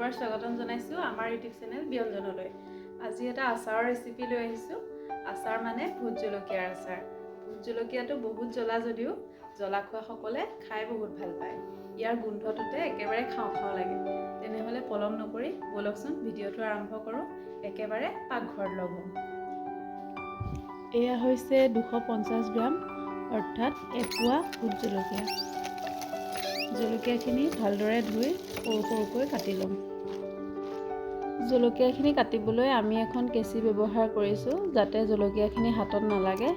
পুনৰবাৰ স্বাগতম জনাইছোঁ আমাৰ ইউটিউব চেনেল ব্যঞ্জনলৈ। আজি এটা আচাৰৰ ৰেচিপি লৈ আহিছোঁ। আচাৰ মানে ভোট জলকীয়াৰ আচাৰ। ভোট জলকীয়াটো বহুত জ্বলা যদিও জ্বলা খোৱাসকলে খাই বহুত ভাল পায়। ইয়াৰ গোন্ধটোতে একেবাৰে খাওঁ খাওঁ লাগে। তেনেহ'লে পলম নকৰি ব'লকচোন ভিডিঅ'টো আৰম্ভ কৰোঁ। একেবাৰে পাকঘৰত লগ হ'ম। এয়া হৈছে 250 গ্ৰাম অৰ্থাৎ এপোৱা ভোট জলকীয়া। জলকীয়াখিনি ভালদৰে ধুই সৰু সৰুকৈ কাটি ল'ম। জলকীয়াখিনি কাটিবলৈ আমি এখন কেঁচি ব্যৱহাৰ কৰিছোঁ যাতে জলকীয়াখিনি হাতত নালাগে।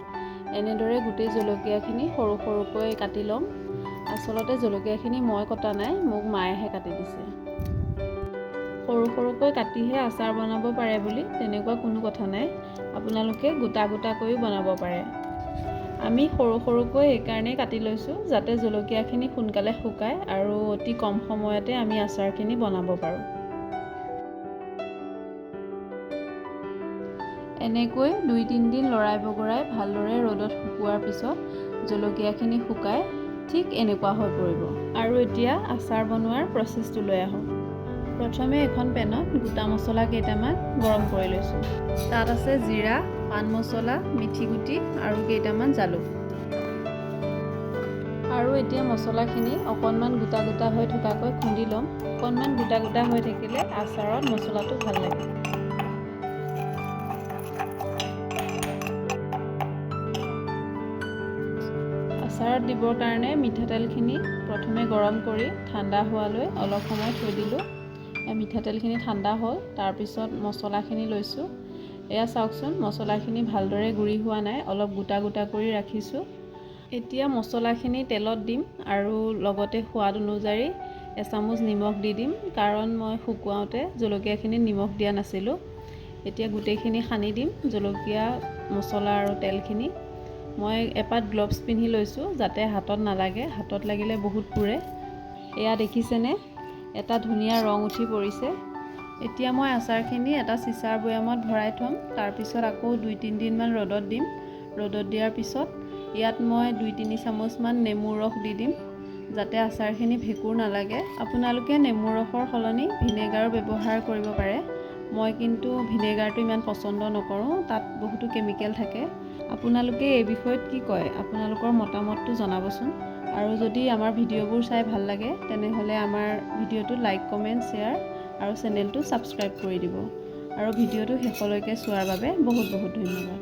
এনেদৰে গোটেই জলকীয়াখিনি সৰু সৰুকৈ কাটি ল'ম। আচলতে জলকীয়াখিনি মই কটা নাই, মোক মায়েহে কাটি দিছে। সৰু সৰুকৈ কাটিহে আচাৰ বনাব পাৰে বুলি তেনেকুৱা কোনো কথা নাই। আপোনালোকে গোটা গোটাকৈও বনাব পাৰে। আমি সৰু সৰুকৈ এইকাৰণেই কাটি লৈছোঁ যাতে জলকীয়াখিনি সোনকালে শুকায় আৰু অতি কম সময়তে আমি আচাৰখিনি বনাব পাৰোঁ। এনেকৈ 2-3 দিন লৰাই বগৰাই ভালদৰে ৰ'দত শুকুৱাৰ পিছত জলকীয়াখিনি শুকাই ঠিক এনেকুৱা হৈ পৰিব। আৰু এতিয়া আচাৰ বনোৱাৰ প্ৰচেছটোলৈ আহোঁ। প্ৰথমে এখন পেনত গোটা মছলা কেইটামান গৰম কৰি লৈছোঁ। তাত আছে জিৰা, পান মছলা, মিঠি গুটি আৰু কেইটামান জালুক। আৰু এতিয়া মছলাখিনি অকণমান গোটা গোটা হৈ থকাকৈ খুন্দি ল'ম। অকণমান গোটা গোটা হৈ থাকিলে আচাৰত মছলাটো ভাল লাগে। আচাৰত দিবৰ কাৰণে মিঠাতেলখিনি প্ৰথমে গৰম কৰি ঠাণ্ডা হোৱালৈ অলপ সময় থৈ দিলোঁ। মিঠাতেলখিনি ঠাণ্ডা হ'ল, তাৰপিছত মছলাখিনি লৈছোঁ। এয়া চাওকচোন, মছলাখিনি ভালদৰে গুড়ি হোৱা নাই, অলপ গোটা গোটা কৰি ৰাখিছোঁ। এতিয়া মছলাখিনি তেলত দিম আৰু লগতে সোৱাদ অনুযায়ী এচামুচ নিমখ দি দিম, কাৰণ মই শুকুৱাওঁতে জলকীয়াখিনি নিমখ দিয়া নাছিলোঁ। এতিয়া গোটেইখিনি সানি দিম, জলকীয়া, মছলা আৰু তেলখিনি। মই এপাত গ্লভছ পিন্ধি লৈছোঁ যাতে হাতত নালাগে, হাতত লাগিলে বহুত পুৰে। এয়া দেখিছেনে, এটা ধুনীয়া ৰং উঠি পৰিছে। এতিয়া মই আচাৰখিনি এটা চিচাৰ বৈয়ামত ভৰাই থ'ম, তাৰপিছত আকৌ 2-3 দিনমান ৰ'দত দিম। ৰ'দত দিয়াৰ পিছত ইয়াত মই 2-3 চামুচমান নেমুৰ ৰস দি দিম যাতে আচাৰখিনি ভেঁকুৰ নালাগে। আপোনালোকে নেমুৰ ৰসৰ সলনি ভিনেগাৰো ব্যৱহাৰ কৰিব পাৰে। মই কিন্তু ভিনেগাৰটো ইমান পচন্দ নকৰোঁ, তাত বহুতো কেমিকেল থাকে। আপোনালোকে এই বিষয়ত কি কয়, আপোনালোকৰ মতামতটো জনাবচোন। আৰু যদি আমাৰ ভিডিঅ'বোৰ চাই ভাল লাগে তেনেহ'লে আমাৰ ভিডিঅ'টো লাইক, কমেণ্ট, শ্বেয়াৰ আৰু চেনেলটো ছাবস্ক্ৰাইব কৰি দিব। আৰু ভিডিঅ'টো শেষলৈকে চোৱাৰ বাবে বহুত বহুত ধন্যবাদ।